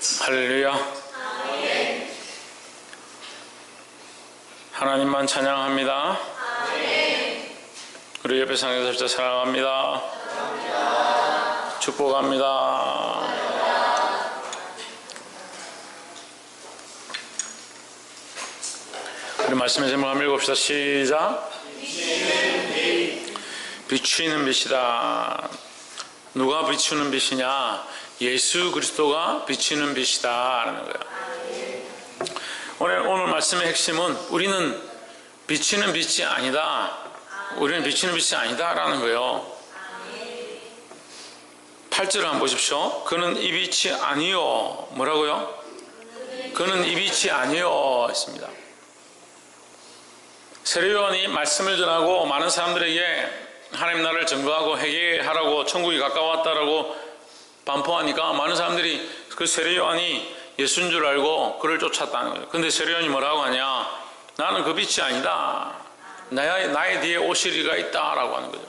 할렐루야. 아멘. 하나님만 찬양합니다. 아멘. 우리 옆에 상에서 사랑합니다. 감사합니다. 축복합니다. 우리 말씀의 제목 한번 읽읍시다. 시작. 비추이는 빛이다. 누가 비추는 빛이냐? 예수 그리스도가 비추는 빛이다 라는 거예요. 오늘 말씀의 핵심은 우리는 비추는 빛이 아니다. 우리는 비추는 빛이 아니다 라는 거예요. 8절을 한번 보십시오. 그는 이 빛이 아니요. 뭐라고요? 그는 이 빛이 아니요 했습니다. 세례요한이 말씀을 전하고 많은 사람들에게 하나님 나라를 증거하고 회개하라고 천국이 가까웠다라고 반포하니까 많은 사람들이 그 세례요한이 예수인 줄 알고 그를 쫓았다는 거예요. 근데 세례요한이 뭐라고 하냐? 나는 그 빛이 아니다. 나의 뒤에 오실 이가 있다라고 하는 거죠.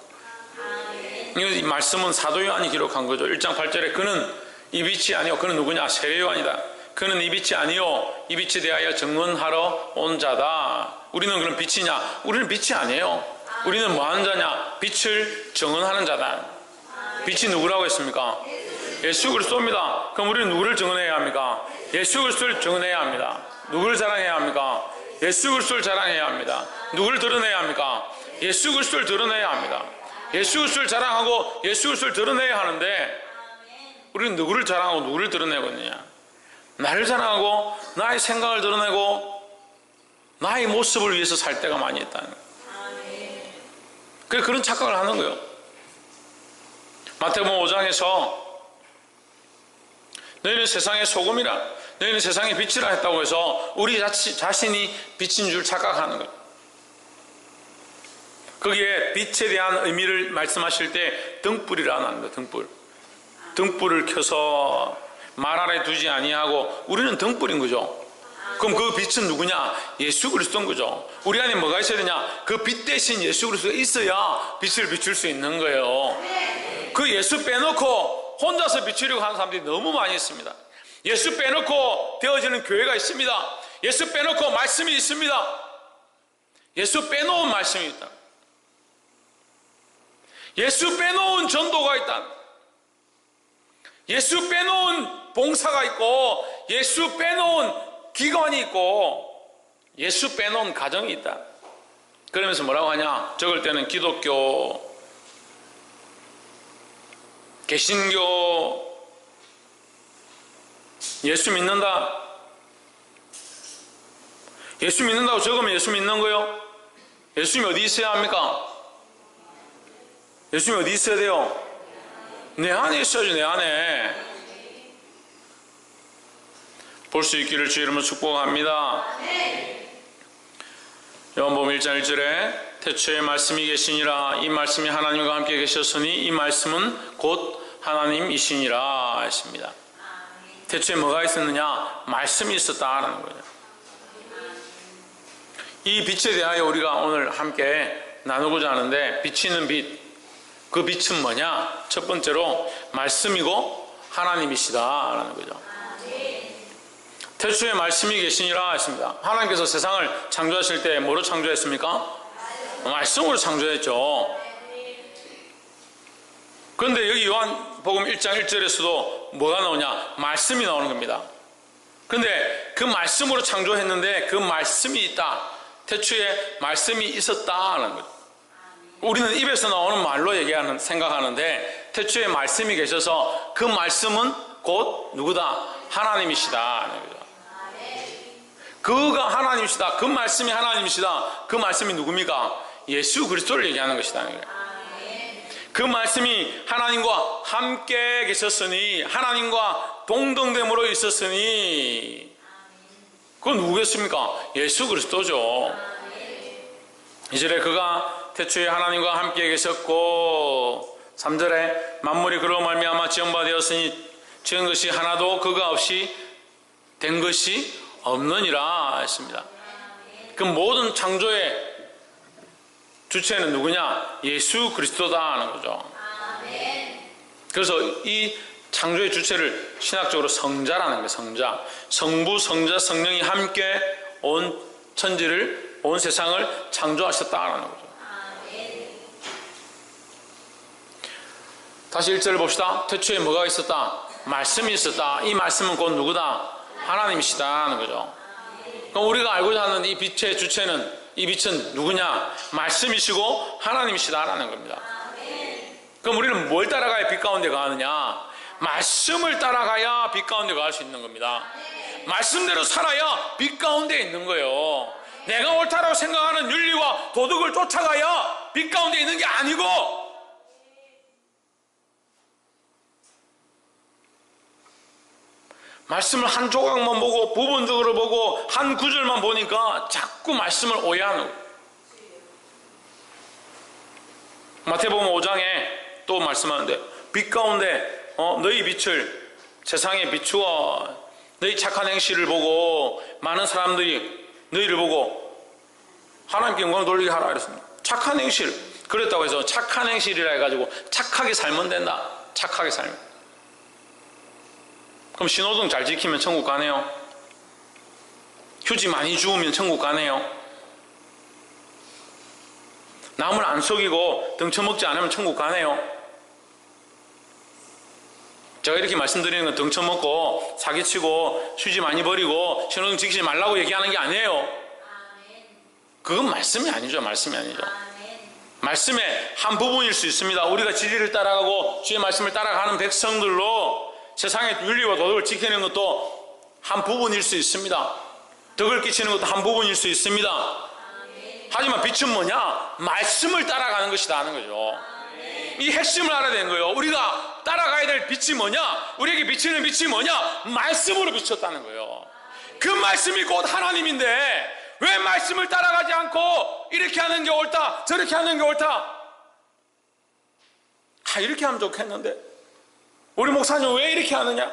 이 말씀은 사도 요한이 기록한 거죠. 1장 8절에 그는 이 빛이 아니요. 그는 누구냐? 세례요한이다. 그는 이 빛이 아니요. 이 빛에 대하여 증언하러 온 자다. 우리는 그럼 빛이냐? 우리는 빛이 아니에요. 우리는 뭐 하는 자냐? 빛을 증언하는 자다. 빛이 누구라고 했습니까? 예수 그리스도입니다. 그럼 우리는 누구를 증언해야 합니까? 예수 그리스도를 증언해야 합니다. 누구를 자랑해야 합니까? 예수 그리스도를 자랑해야 합니다. 누구를 드러내야 합니까? 예수 그리스도를 드러내야 합니다. 예수 그리스도를 자랑하고 예수 그리스도를 드러내야 하는데 우리는 누구를 자랑하고 누구를 드러내고 있느냐? 나를 자랑하고 나의 생각을 드러내고 나의 모습을 위해서 살 때가 많이 있다는 거예요. 그래서 그런 착각을 하는 거예요. 마태복음 5장에서 너희는 세상의 소금이라 너희는 세상의 빛이라 했다고 해서 우리 자신이 빛인 줄 착각하는 거예요. 거기에 빛에 대한 의미를 말씀하실 때 등불이라 하는 거예요. 등불을 켜서 말 아래 두지 아니하고 우리는 등불인 거죠. 그럼 그 빛은 누구냐? 예수 그리스도인 거죠. 우리 안에 뭐가 있어야 되냐? 그 빛 대신 예수 그리스도가 있어야 빛을 비출 수 있는 거예요. 그 예수 빼놓고 혼자서 비추려고 하는 사람들이 너무 많이 있습니다. 예수 빼놓고 되어지는 교회가 있습니다. 예수 빼놓고 말씀이 있습니다. 예수 빼놓은 말씀이 있다. 예수 빼놓은 전도가 있다. 예수 빼놓은 봉사가 있고 예수 빼놓은 기관이 있고 예수 빼놓은 가정이 있다. 그러면서 뭐라고 하냐? 적을 때는 기독교, 개신교, 예수 믿는다. 예수 믿는다고 적으면 예수 믿는 거요? 예수님이 어디 있어야 합니까? 예수님이 어디 있어야 돼요? 내 안에 있어야죠. 내 안에. 볼 수 있기를 주 이름으로 축복합니다. 요한복음 1장 1절에 태초에 말씀이 계시니라. 이 말씀이 하나님과 함께 계셨으니 이 말씀은 곧 하나님이시니라 했습니다. 태초에 뭐가 있었느냐? 말씀이 있었다라는 거예요. 이 빛에 대하여 우리가 오늘 함께 나누고자 하는데 비치는 빛, 그 빛은 뭐냐? 첫 번째로 말씀이고 하나님이시다라는 거죠. 태초에 말씀이 계시니라 했습니다. 하나님께서 세상을 창조하실 때 뭐로 창조했습니까? 말씀으로 창조했죠. 그런데 여기 요한복음 1장 1절에서도 뭐가 나오냐? 말씀이 나오는 겁니다. 그런데 그 말씀으로 창조했는데 그 말씀이 있다. 태초에 말씀이 있었다는 거죠. 우리는 입에서 나오는 말로 생각하는데 태초에 말씀이 계셔서 그 말씀은 곧 누구다? 하나님이시다. 그가 하나님이시다. 그 말씀이 하나님이시다. 그 말씀이 누굽니까? 예수 그리스도를 얘기하는 것이다. 그 말씀이 하나님과 함께 계셨으니 하나님과 동등됨으로 있었으니 그건 누구겠습니까? 예수 그리스도죠. 이절에 그가 태초에 하나님과 함께 계셨고 3절에 만물이 그로 말미암아 지은 바 되었으니 지은 것이 하나도 그가 없이 된 것이 없느니라 했습니다. 그 모든 창조의 주체는 누구냐? 예수 그리스도다 하는 거죠. 그래서 이 창조의 주체를 신학적으로 성자라는 거예요. 성자. 성부, 성자, 성령이 함께 온 천지를, 온 세상을 창조하셨다라는 거죠. 다시 1절을 봅시다. 태초에 뭐가 있었다? 말씀이 있었다. 이 말씀은 곧 누구다? 하나님이시다는 거죠. 그럼 우리가 알고자 하는 이 빛의 주체는, 이 빛은 누구냐? 말씀이시고 하나님이시다라는 겁니다. 그럼 우리는 뭘 따라가야 빛 가운데 가느냐? 말씀을 따라가야 빛 가운데 갈 수 있는 겁니다. 말씀대로 살아야 빛 가운데 있는 거예요. 내가 옳다라고 생각하는 윤리와 도덕을 쫓아가야 빛 가운데 있는 게 아니고, 말씀을 한 조각만 보고 부분적으로 보고 한 구절만 보니까 자꾸 말씀을 오해하는 거예요. 마태복음 5장에 또 말씀하는데, 빛 가운데 너희 빛을 세상에 비추어 너희 착한 행실을 보고 많은 사람들이 너희를 보고 하나님께 영광을 돌리게 하라 그랬습니다. 착한 행실, 그랬다고 해서 착한 행실이라 해가지고 착하게 살면 된다. 착하게 살면. 그럼 신호등 잘 지키면 천국 가네요. 휴지 많이 주우면 천국 가네요. 남을 안 속이고 등쳐먹지 않으면 천국 가네요. 제가 이렇게 말씀드리는 건 등쳐먹고 사기치고 휴지 많이 버리고 신호등 지키지 말라고 얘기하는 게 아니에요. 그건 말씀이 아니죠. 말씀이 아니죠. 말씀의 한 부분일 수 있습니다. 우리가 진리를 따라가고 주의 말씀을 따라가는 백성들로 세상의 윤리와 도덕을 지키는 것도 한 부분일 수 있습니다. 덕을 끼치는 것도 한 부분일 수 있습니다. 하지만 빛은 뭐냐? 말씀을 따라가는 것이다 하는 거죠. 이 핵심을 알아야 되는 거예요. 우리가 따라가야 될 빛이 뭐냐? 우리에게 비치는 빛이 뭐냐? 말씀으로 비쳤다는 거예요. 그 말씀이 곧 하나님인데 왜 말씀을 따라가지 않고 이렇게 하는 게 옳다, 저렇게 하는 게 옳다? 이렇게 하면 좋겠는데 우리 목사님 왜 이렇게 하느냐?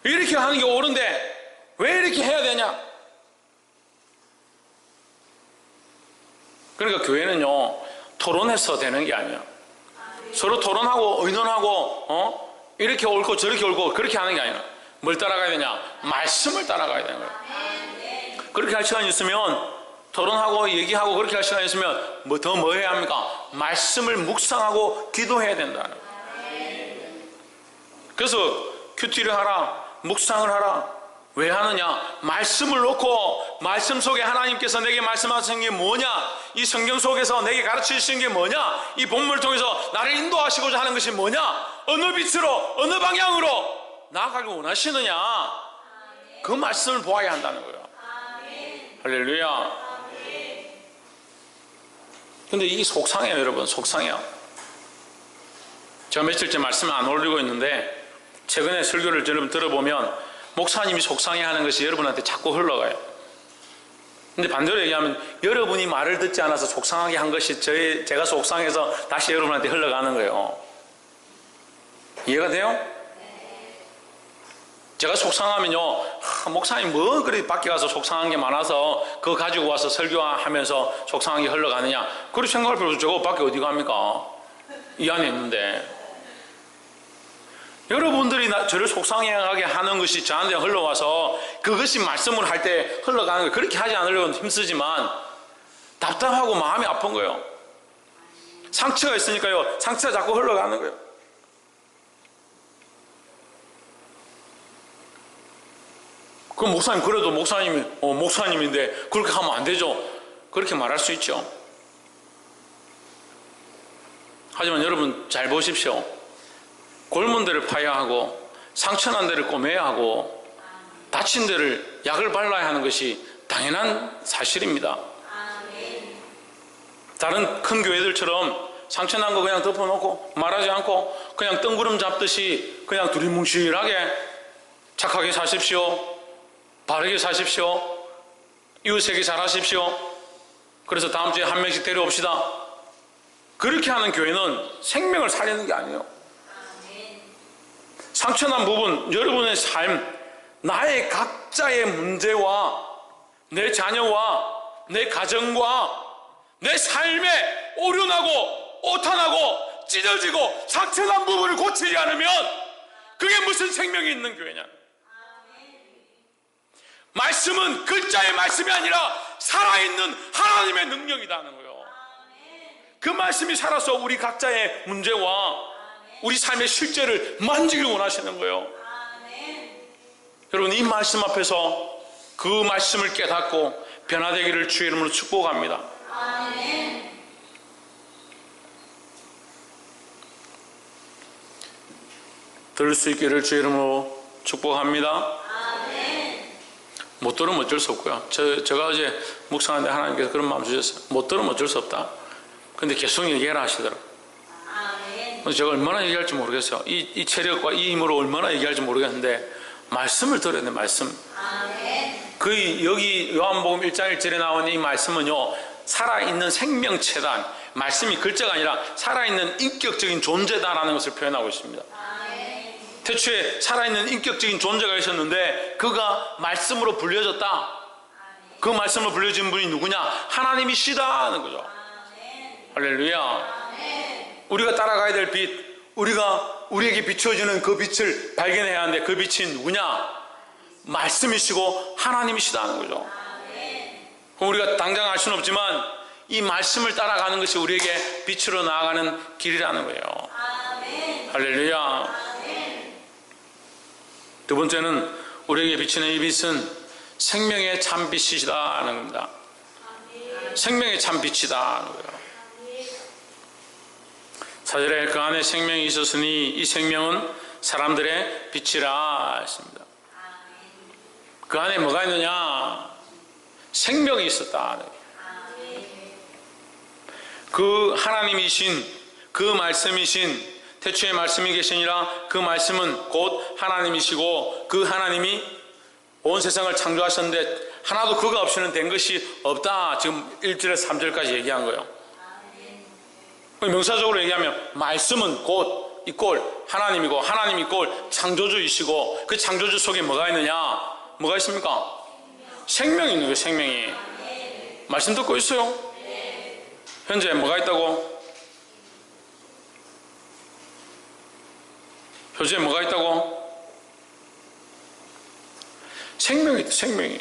이렇게 하는 게 옳은데 왜 이렇게 해야 되냐? 그러니까 교회는요, 토론해서 되는 게 아니에요. 서로 토론하고 의논하고 이렇게 옳고 저렇게 옳고 그렇게 하는 게 아니에요. 뭘 따라가야 되냐? 말씀을 따라가야 되는 거예요. 그렇게 할 시간이 있으면, 토론하고 얘기하고 그렇게 할 시간이 있으면 뭐 해야 합니까? 말씀을 묵상하고 기도해야 된다는 거예요. 그래서 큐티를 하라, 묵상을 하라. 왜 하느냐? 말씀을 놓고 말씀 속에 하나님께서 내게 말씀하신 게 뭐냐? 이 성경 속에서 내게 가르치신 게 뭐냐? 이 본문을 통해서 나를 인도하시고자 하는 것이 뭐냐? 어느 빛으로, 어느 방향으로 나아가길 원하시느냐? 그 말씀을 보아야 한다는 거예요. 할렐루야. 근데 이 속상해요, 여러분. 속상해요. 제가 며칠째 말씀을 안 올리고 있는데 최근에 설교를 여러분 들어보면 목사님이 속상해하는 것이 여러분한테 자꾸 흘러가요. 근데 반대로 얘기하면 여러분이 말을 듣지 않아서 속상하게 한 것이 제가 속상해서 다시 여러분한테 흘러가는 거예요. 이해가 돼요? 제가 속상하면요, 목사님 뭐 그렇게 밖에 가서 속상한 게 많아서 그거 가지고 와서 설교하면서 속상한 게 흘러가느냐, 그렇게 생각할 필요 없죠. 저거 밖에 어디 갑니까? 이 안에 있는데. 여러분들이 저를 속상하게 하는 것이 저한테 흘러와서 그것이 말씀을 할 때 흘러가는 거예요. 그렇게 하지 않으려고 힘쓰지만 답답하고 마음이 아픈 거예요. 상처가 있으니까요, 상처가 자꾸 흘러가는 거예요. 그럼 목사님, 그래도 목사님이 목사님인데 그렇게 하면 안 되죠. 그렇게 말할 수 있죠. 하지만 여러분 잘 보십시오. 골문 데를 파야 하고 상처난 데를 꼬매야 하고 다친 데를 약을 발라야 하는 것이 당연한 사실입니다. 다른 큰 교회들처럼 상처난 거 그냥 덮어놓고 말하지 않고 그냥 뜬구름 잡듯이 그냥 두리뭉실하게 착하게 사십시오, 바르게 사십시오, 이웃에게 잘하십시오, 그래서 다음 주에 한 명씩 데려옵시다, 그렇게 하는 교회는 생명을 살리는 게 아니에요. 상처난 부분, 여러분의 삶, 나의 각자의 문제와 내 자녀와 내 가정과 내 삶에 오륜하고 오탄하고 찢어지고 상처난 부분을 고치지 않으면 그게 무슨 생명이 있는 교회냐. 말씀은 글자의 말씀이 아니라 살아있는 하나님의 능력이라는 거예요. 그 말씀이 살아서 우리 각자의 문제와 우리 삶의 실제를 만지길 원하시는 거예요. 여러분, 이 말씀 앞에서 그 말씀을 깨닫고 변화되기를 주의 이름으로 축복합니다. 들을 수 있기를 주의 이름으로 축복합니다. 못 들으면 어쩔 수 없고요. 제가 어제 묵상하는데 하나님께서 그런 마음 주셨어요. 못 들으면 어쩔 수 없다. 근데 계속 얘기해라 하시더라고요. 그래서 제가 얼마나 얘기할지 모르겠어요. 이 체력과 이 힘으로 얼마나 얘기할지 모르겠는데 말씀을 들어야 돼. 말씀. 그 여기 요한복음 1장 1절에 나온 이 말씀은요, 살아있는 생명체다. 말씀이 글자가 아니라 살아있는 인격적인 존재다라는 것을 표현하고 있습니다. 태초에 살아있는 인격적인 존재가 있었는데 그가 말씀으로 불려졌다. 그 말씀으로 불려진 분이 누구냐? 하나님이시다 하는 거죠. 할렐루야. 우리가 따라가야 될 빛, 우리에게 비추어지는 그 빛을 발견해야 하는데 그 빛이 누구냐? 말씀이시고 하나님이시다 하는 거죠. 우리가 당장 알 수는 없지만 이 말씀을 따라가는 것이 우리에게 빛으로 나아가는 길이라는 거예요. 할렐루야. 두 번째는 우리에게 비치는 이 빛은 생명의 참빛이다 하는 겁니다. 생명의 참빛이다 하는 거예요. 4절에 그 안에 생명이 있었으니 이 생명은 사람들의 빛이라 했습니다. 그 안에 뭐가 있느냐? 생명이 있었다. 그 하나님이신, 그 말씀이신, 태초에 말씀이 계시니라 그 말씀은 곧 하나님이시고 그 하나님이 온 세상을 창조하셨는데 하나도 그가 없이는 된 것이 없다. 지금 1절에서 3절까지 얘기한 거예요. 명사적으로 얘기하면 말씀은 곧 이꼴 하나님이고 하나님이 꼴 창조주이시고 그 창조주 속에 뭐가 있느냐? 뭐가 있습니까? 생명이 있는 거예요. 생명이. 말씀 듣고 있어요? 현재 뭐가 있다고? 표지에 뭐가 있다고? 생명이 있다. 생명이.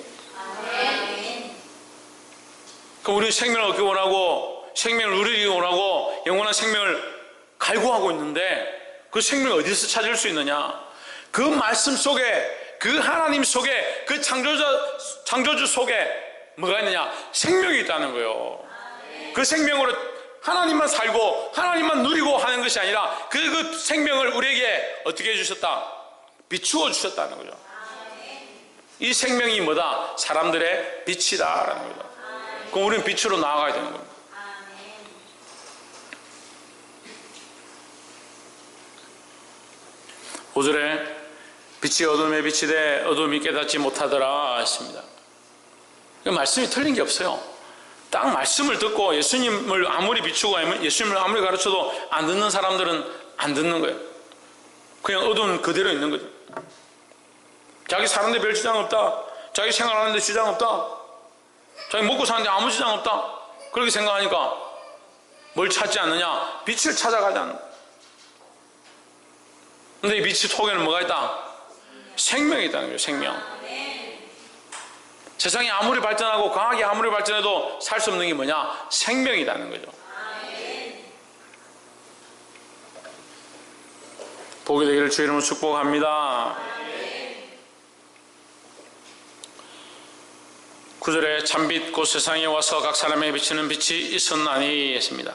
그럼 우리 생명을 얻기 원하고 생명을 누리기 원하고 영원한 생명을 갈구하고 있는데 그 생명을 어디서 찾을 수 있느냐? 그 말씀 속에, 그 하나님 속에, 그 창조주 속에 뭐가 있느냐? 생명이 있다는 거예요. 그 생명으로 하나님만 살고 하나님만 누리고 하는 것이 아니라 그 생명을 우리에게 어떻게 해주셨다? 비추어 주셨다는 거죠. 이 생명이 뭐다? 사람들의 빛이다라는 거죠. 그럼 우리는 빛으로 나아가야 되는 겁니다. 5절에 빛이 어둠에 비치되 어둠이 깨닫지 못하더라 했습니다. 말씀이 틀린 게 없어요. 딱 말씀을 듣고 예수님을 아무리 비추고 예수님을 아무리 가르쳐도 안 듣는 사람들은 안 듣는 거예요. 그냥 어두운 그대로 있는 거죠. 자기 사는데 별 지장 없다. 자기 생활하는데 지장 없다. 자기 먹고 사는데 아무 지장 없다. 그렇게 생각하니까 뭘 찾지 않느냐? 빛을 찾아가지 않는다. 근데 이 빛 속에는 뭐가 있다? 생명이 있다는 거예요. 생명. 세상이 아무리 발전하고 과학이 아무리 발전해도 살 수 없는 게 뭐냐? 생명이라는 거죠. 복이 되기를 주의 이름으로 축복합니다. 9절에 참빛 곧 세상에 와서 각 사람에게 비치는 빛이 있었나니 했습니다.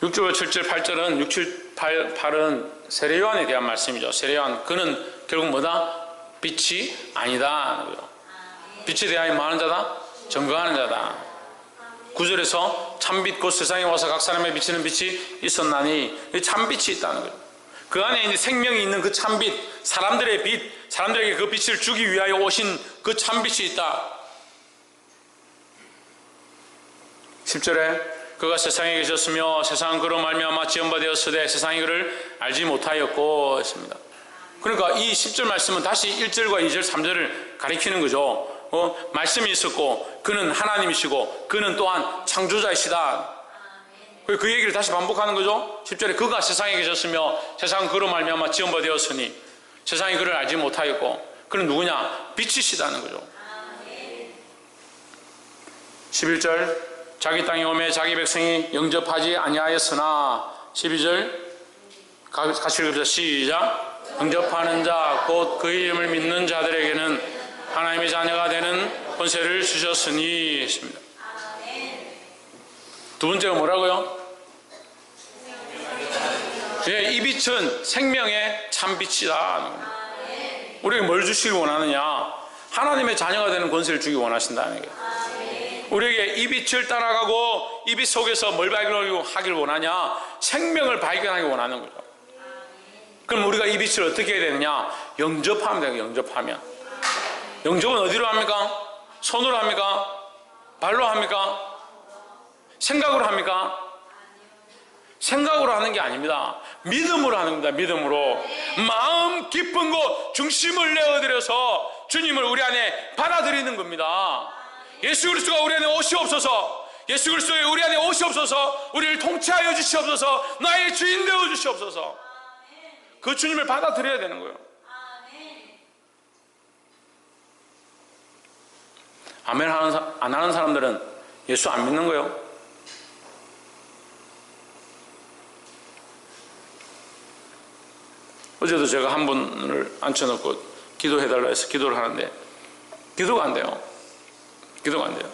6절, 7절, 8절은 6, 7, 8은 세례요한에 대한 말씀이죠. 세례요한, 그는 결국 뭐다? 빛이 아니다. 빛에 대하여 뭐하는 자다? 증거하는 자다. 9절에서 참빛 곧 세상에 와서 각 사람에 비치는 빛이 있었나니 참빛이 있다는 거예요. 그 안에 이제 생명이 있는 그 참빛, 사람들의 빛, 사람들에게 그 빛을 주기 위하여 오신 그 참빛이 있다. 10절에 그가 세상에 계셨으며 세상은 그로 말미암아 지은 바 되었으되 세상이 그를 알지 못하였고 했습니다. 그러니까 이 10절 말씀은 다시 1절과 2절, 3절을 가리키는 거죠. 말씀이 있었고 그는 하나님이시고 그는 또한 창조자이시다. 그 얘기를 다시 반복하는 거죠. 10절에 그가 세상에 계셨으며 세상은 그로 말미암아 지은 바 되었으니 세상이 그를 알지 못하였고 그는 누구냐? 빛이시다는 거죠. 11절 자기 땅에 오매 자기 백성이 영접하지 아니하였으나 12절 같이 읽읍시다. 시작. 영접하는 자 곧 그 이름을 믿는 자들에게는 하나님의 자녀가 되는 권세를 주셨으니 했습니다. 두 번째가 뭐라고요? 이 빛은 생명의 참빛이다. 우리에게 뭘 주시기 원하느냐? 하나님의 자녀가 되는 권세를 주기 원하신다는 거예요. 우리에게 이 빛을 따라가고 이 빛 속에서 뭘 발견하길 원하냐? 생명을 발견하기 원하는 거죠. 그럼 우리가 이 빛을 어떻게 해야 되느냐? 영접하면 돼요. 영접하면. 영접은 어디로 합니까? 손으로 합니까? 발로 합니까? 생각으로 합니까? 생각으로 하는 게 아닙니다. 믿음으로 하는 겁니다. 믿음으로. 마음 깊은 곳 중심을 내어드려서 주님을 우리 안에 받아들이는 겁니다. 예수 그리스도가 우리 안에 오시옵소서. 예수 그리스도의 우리 안에 오시옵소서. 우리를 통치하여 주시옵소서. 나의 주인 되어 주시옵소서. 그 주님을 받아들여야 되는 거예요. 아멘 안 하는 사람들은 예수 안 믿는 거예요. 어제도 제가 한 분을 앉혀놓고 기도해달라 해서 기도를 하는데 기도가 안 돼요. 기도가 안 돼요.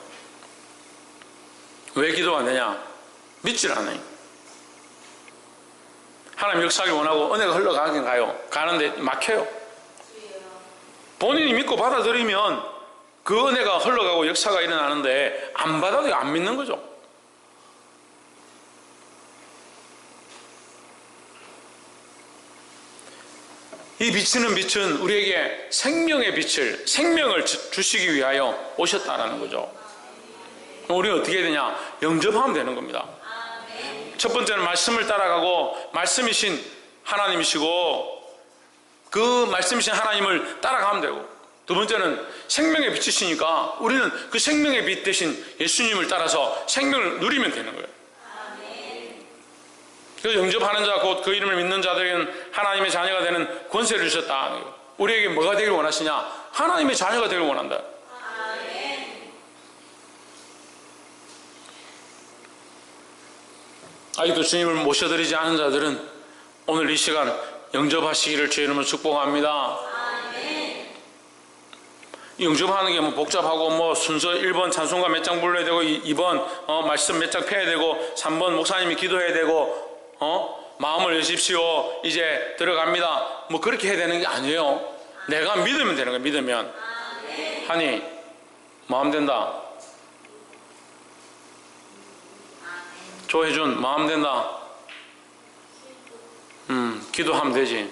왜 기도가 안 되냐? 믿질 않아요. 하나님 역사하기 원하고 은혜가 흘러가긴 가요. 가는데 막혀요. 본인이 믿고 받아들이면 그 은혜가 흘러가고 역사가 일어나는데 안 받아도 안 믿는 거죠. 이 비치는 빛은 우리에게 생명을 주시기 위하여 오셨다라는 거죠. 우리는 어떻게 해야 되냐? 영접하면 되는 겁니다. 첫 번째는 말씀을 따라가고 말씀이신 하나님이시고 그 말씀이신 하나님을 따라가면 되고 두 번째는 생명의 빛이시니까 우리는 그 생명의 빛 대신 예수님을 따라서 생명을 누리면 되는 거예요. 그래서 영접하는 자 곧 그 이름을 믿는 자들에게는 하나님의 자녀가 되는 권세를 주셨다. 우리에게 뭐가 되길 원하시냐? 하나님의 자녀가 되길 원한다. 아직도 주님을 모셔드리지 않은 자들은 오늘 이 시간 영접하시기를 주의 이름으로 축복합니다. 영접하는 게 뭐 복잡하고 뭐 순서 1번 찬송가 몇 장 불러야 되고 2번 말씀 몇 장 펴야 되고 3번 목사님이 기도해야 되고 마음을 여십시오. 이제 들어갑니다. 뭐 그렇게 해야 되는 게 아니에요. 내가 믿으면 되는 거예요. 믿으면. 하니 마음 된다. 조혜준 마음 된다. 기도하면 되지.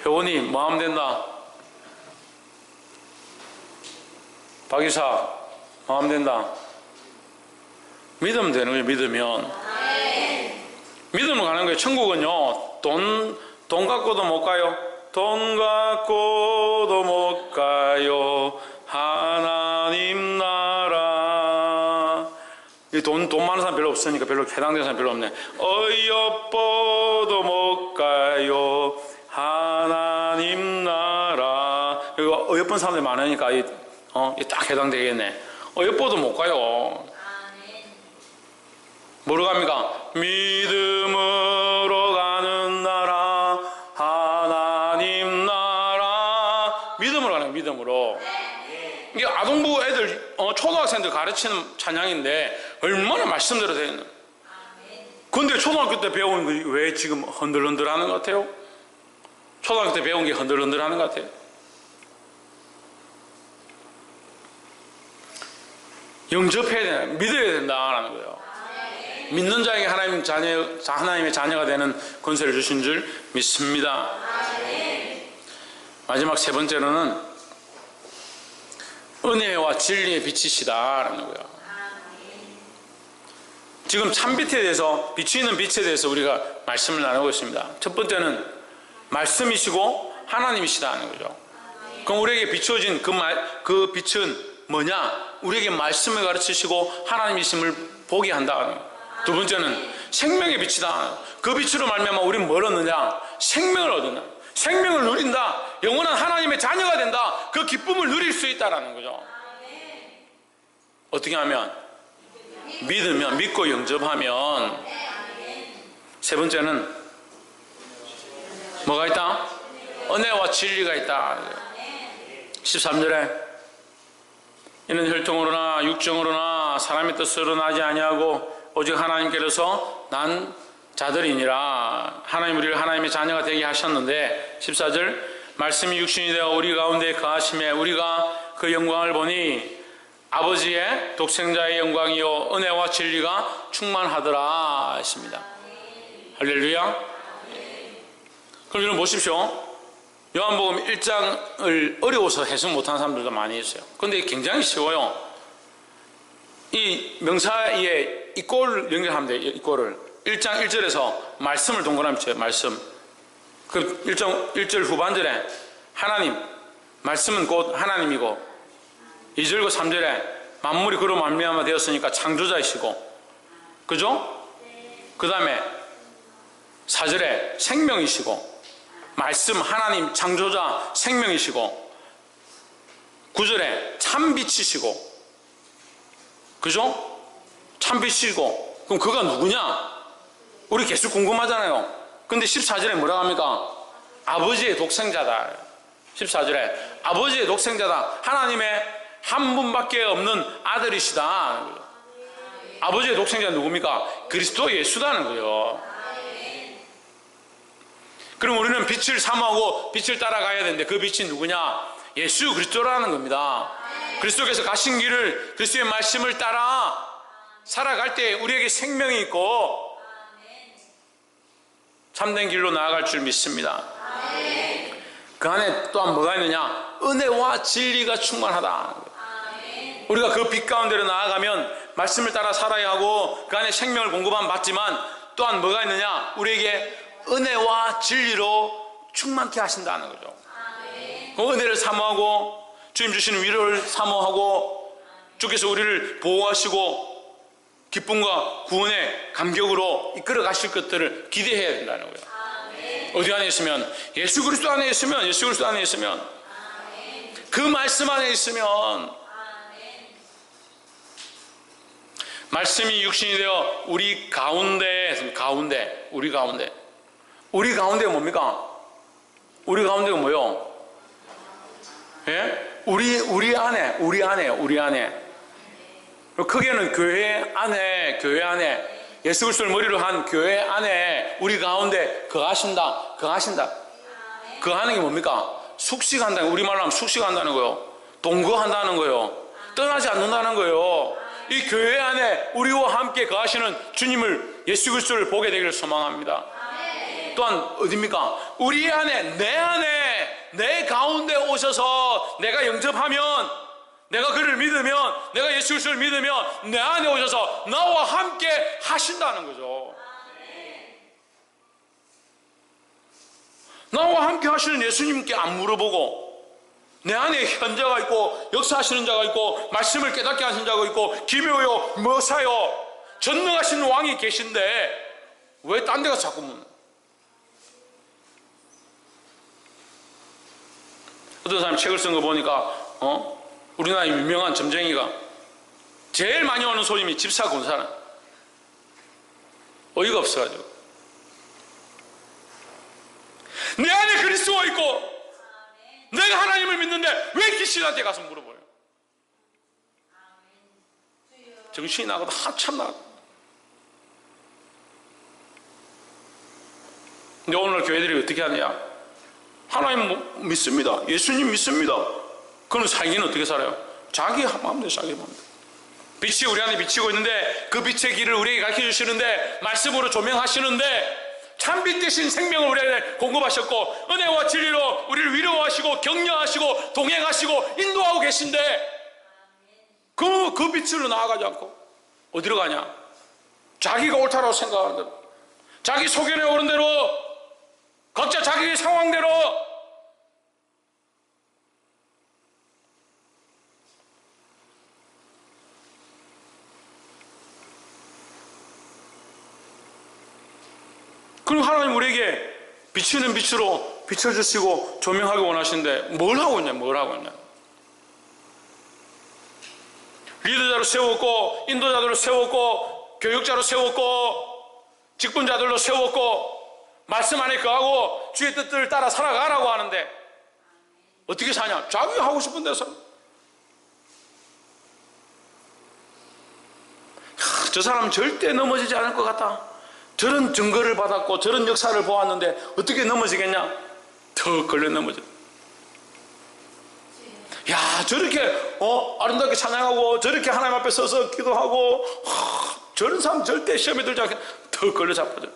효원이 마음 된다. 박이사 마음 된다. 믿으면 되는 거예요. 믿으면 가는 거예요. 천국은요 돈 갖고도 못 가요. 돈 갖고도 못 가요. 하나님 나라. 돈 많은 사람 별로 없으니까 별로 해당되는 사람 별로 없네. 어여뻐도 못 가요. 하나님 나라. 이거 어여쁜 사람들이 많으니까 딱 해당되겠네. 어여뻐도 못 가요. 뭐로 갑니까? 믿음으로 가는 나라, 하나님 나라. 믿음으로 가는 거예요. 믿음으로. 이게 아동부 애들 초등학생들 가르치는 찬양인데 얼마나 말씀대로 되어 있는. 근데 초등학교 때 배운 게 왜 지금 흔들흔들 하는 것 같아요? 초등학교 때 배운 게 흔들흔들 하는 것 같아요. 영접해야 된다. 믿어야 된다라는 거예요. 믿는 자에게 하나님의 자녀가 되는 권세를 주신 줄 믿습니다. 마지막 세 번째로는 은혜와 진리의 빛이시다라는 거예요. 지금 참빛에 대해서 빛이 있는 빛에 대해서 우리가 말씀을 나누고 있습니다. 첫 번째는 말씀이시고 하나님이시다는 거죠. 그럼 우리에게 비추어진 그 빛은 뭐냐? 우리에게 말씀을 가르치시고 하나님이심을 보게 한다는 거예요. 두 번째는 생명의 빛이다. 그 빛으로 말미암아 우리는 뭘 얻느냐? 생명을 얻느냐? 생명을 누린다. 영원한 하나님의 자녀가 된다. 그 기쁨을 누릴 수 있다라는 거죠. 어떻게 하면? 믿으면, 믿고 영접하면. 세 번째는 뭐가 있다? 은혜와 진리가 있다. 13절에 이는 혈통으로나 육정으로나 사람의 뜻으로 나지 아니하고 오직 하나님께로서 난 자들이니라. 하나님 우리를 하나님의 자녀가 되게 하셨는데 14절 말씀이 육신이 되어 우리 가운데 거하심에 우리가 그 영광을 보니 아버지의 독생자의 영광이요 은혜와 진리가 충만하더라 했습니다. 할렐루야. 그럼 여러분 보십시오. 요한복음 1장을 어려워서 해석 못하는 사람들도 많이 있어요. 그런데 굉장히 쉬워요. 이 명사에 이 꼴을 연결하면 돼요. 이 꼴을 1장 1절에서 말씀을 동그라미 쳐요. 말씀. 그 1절 후반절에 하나님, 말씀은 곧 하나님이고 2절과 3절에 만물이 그로 말미암아 되었으니까 창조자이시고, 그죠? 그 다음에 4절에 생명이시고, 말씀 하나님 창조자 생명이시고, 9절에 참빛이시고, 그죠? 참빛이시고, 그럼 그가 누구냐? 우리 계속 궁금하잖아요. 근데 14절에 뭐라고 합니까? 아버지의 독생자다. 14절에 아버지의 독생자다. 하나님의 한 분밖에 없는 아들이시다. 아버지의 독생자는 누굽니까? 그리스도 예수라는 거예요. 그럼 우리는 빛을 사모하고 빛을 따라가야 되는데 그 빛이 누구냐? 예수 그리스도라는 겁니다. 그리스도께서 가신 길을, 그리스도의 말씀을 따라 살아갈 때 우리에게 생명이 있고 참된 길로 나아갈 줄 믿습니다. 그 안에 또한 뭐가 있느냐? 은혜와 진리가 충만하다. 우리가 그 빛 가운데로 나아가면 말씀을 따라 살아야 하고 그 안에 생명을 공급함 받지만 또한 뭐가 있느냐? 우리에게 은혜와 진리로 충만케 하신다는 거죠. 그 은혜를 사모하고 주님 주시는 위로를 사모하고 주께서 우리를 보호하시고 기쁨과 구원의 감격으로 이끌어 가실 것들을 기대해야 된다는 거예요. 어디 안에 있으면? 예수 그리스도 안에 있으면, 예수 그리스도 안에 있으면, 그 말씀 안에 있으면, 말씀이 육신이 되어 우리 가운데, 우리 가운데. 우리 가운데가 뭡니까? 우리 가운데가 뭐요? 예? 우리 안에. 크게는 교회 안에 예수 그리스도를 머리로 한 교회 안에 우리 가운데 거하신다. 거하는 게 뭡니까? 숙식한다는, 우리말로 하면 숙식한다는 거예요. 동거한다는 거예요. 떠나지 않는다는 거예요. 이 교회 안에 우리와 함께 거하시는 주님을, 예수 그리스도를 보게 되기를 소망합니다. 또한 어디입니까? 우리 안에, 내 가운데 오셔서 내가 영접하면, 내가 그를 믿으면, 내가 예수 그리스도를 믿으면 내 안에 오셔서 나와 함께 하신다는 거죠. 나와 함께 하시는 예수님께 안 물어보고 내 안에 현자가 있고 역사하시는 자가 있고 말씀을 깨닫게 하신 자가 있고 기묘요 뭐사요 전능하신 왕이 계신데 왜 딴 데가 자꾸 묻는? 어떤 사람이 책을 쓴 거 보니까 우리나라 유명한 점쟁이가 제일 많이 오는 손님이 집사 권사는 어이가 없어가지고 내 안에 그리스도가 있고 내가 하나님을 믿는데 왜 귀신한테 가서 물어봐요? 정신이 나가도 한참 나가도. 근데 오늘 교회들이 어떻게 하느냐? 하나님 믿습니다. 예수님 믿습니다. 그는 살기는 어떻게 살아요? 자기 마음대로 자기 마음대로. 빛이 우리 안에 비치고 있는데 그 빛의 길을 우리에게 가르쳐 주시는데 말씀으로 조명하시는데 참빛 대신 생명을 우리에게 공급하셨고 은혜와 진리로 우리를 위로하시고 격려하시고 동행하시고 인도하고 계신데 그 빛으로 나아가지 않고 어디로 가냐? 자기가 옳다라고 생각하는 대로, 자기 소견에 오른 대로, 각자 자기 상황대로 하나님 우리에게 비치는 빛으로 비춰주시고 조명하기 원하시는데 뭘 하고 있냐, 뭘 하고 있냐. 리더자로 세웠고, 인도자들로 세웠고, 교육자로 세웠고, 직분자들로 세웠고, 말씀 안에 거하고 주의 뜻들을 따라 살아가라고 하는데 어떻게 사냐? 자기 하고 싶은 데서. 저 사람 절대 넘어지지 않을 것 같다. 저런 증거를 받았고 저런 역사를 보았는데 어떻게 넘어지겠냐? 더 걸려 넘어져. 야, 저렇게 아름답게 찬양하고 저렇게 하나님 앞에 서서 기도하고 저런 사람 절대 시험에 들지 않게 더 걸려 잡아져.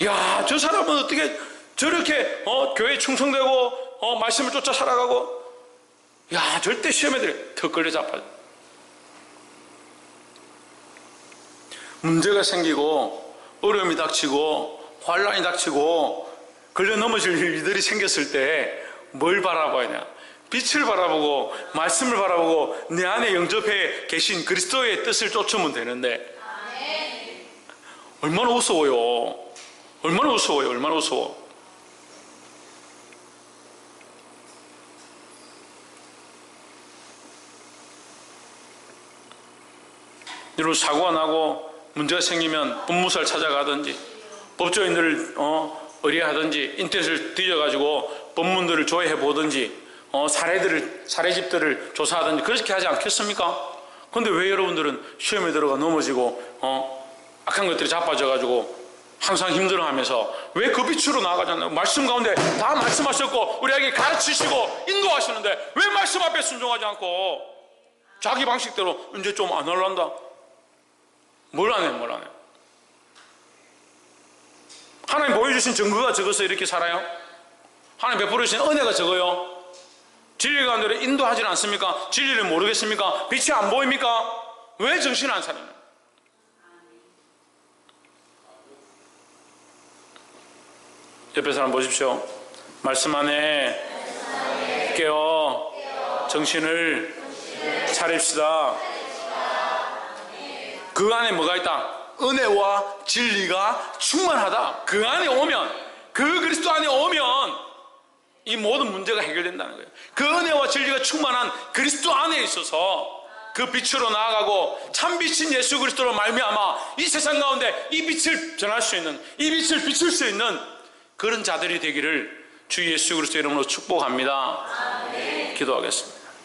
야, 저 사람은 어떻게 저렇게 교회에 충성되고 말씀을 쫓아 살아가고, 야, 절대 시험에 들어 더 걸려 잡아져. 문제가 생기고 어려움이 닥치고 환란이 닥치고 걸려 넘어질 일들이 생겼을 때 뭘 바라봐야, 빛을 바라보고 말씀을 바라보고 내 안에 영접해 계신 그리스도의 뜻을 쫓으면 되는데 얼마나 우스워요. 얼마나 우스워요. 얼마나 우스워. 여러분, 사고가 나고 문제가 생기면 법무사를 찾아가든지 법조인들을 의뢰하든지 인터넷을 뒤져가지고 법문들을 조회해 보든지 사례집들을 조사하든지 그렇게 하지 않겠습니까? 그런데 왜 여러분들은 시험에 들어가 넘어지고 악한 것들이 자빠져가지고 항상 힘들어하면서 왜 그 빛으로 나아가지 않나요? 말씀 가운데 다 말씀하셨고 우리에게 가르치시고 인도하시는데 왜 말씀 앞에 순종하지 않고 자기 방식대로 이제 좀 안 할란다? 뭘 안 해, 뭘 안 해. 하나님 보여주신 증거가 적어서 이렇게 살아요? 하나님 베풀어 주신 은혜가 적어요? 진리 가운데로 인도하지 않습니까? 진리를 모르겠습니까? 빛이 안 보입니까? 왜 정신을 안 차리냐? 옆에 사람 보십시오. 말씀 안에 깨어 정신을 차립시다. 그 안에 뭐가 있다? 은혜와 진리가 충만하다. 그 안에 오면, 그 그리스도 안에 오면 이 모든 문제가 해결된다는 거예요. 그 은혜와 진리가 충만한 그리스도 안에 있어서 그 빛으로 나아가고 참빛인 예수 그리스도로 말미암아 이 세상 가운데 이 빛을 전할 수 있는, 이 빛을 비출 수 있는 그런 자들이 되기를 주 예수 그리스도 이름으로 축복합니다. 기도하겠습니다.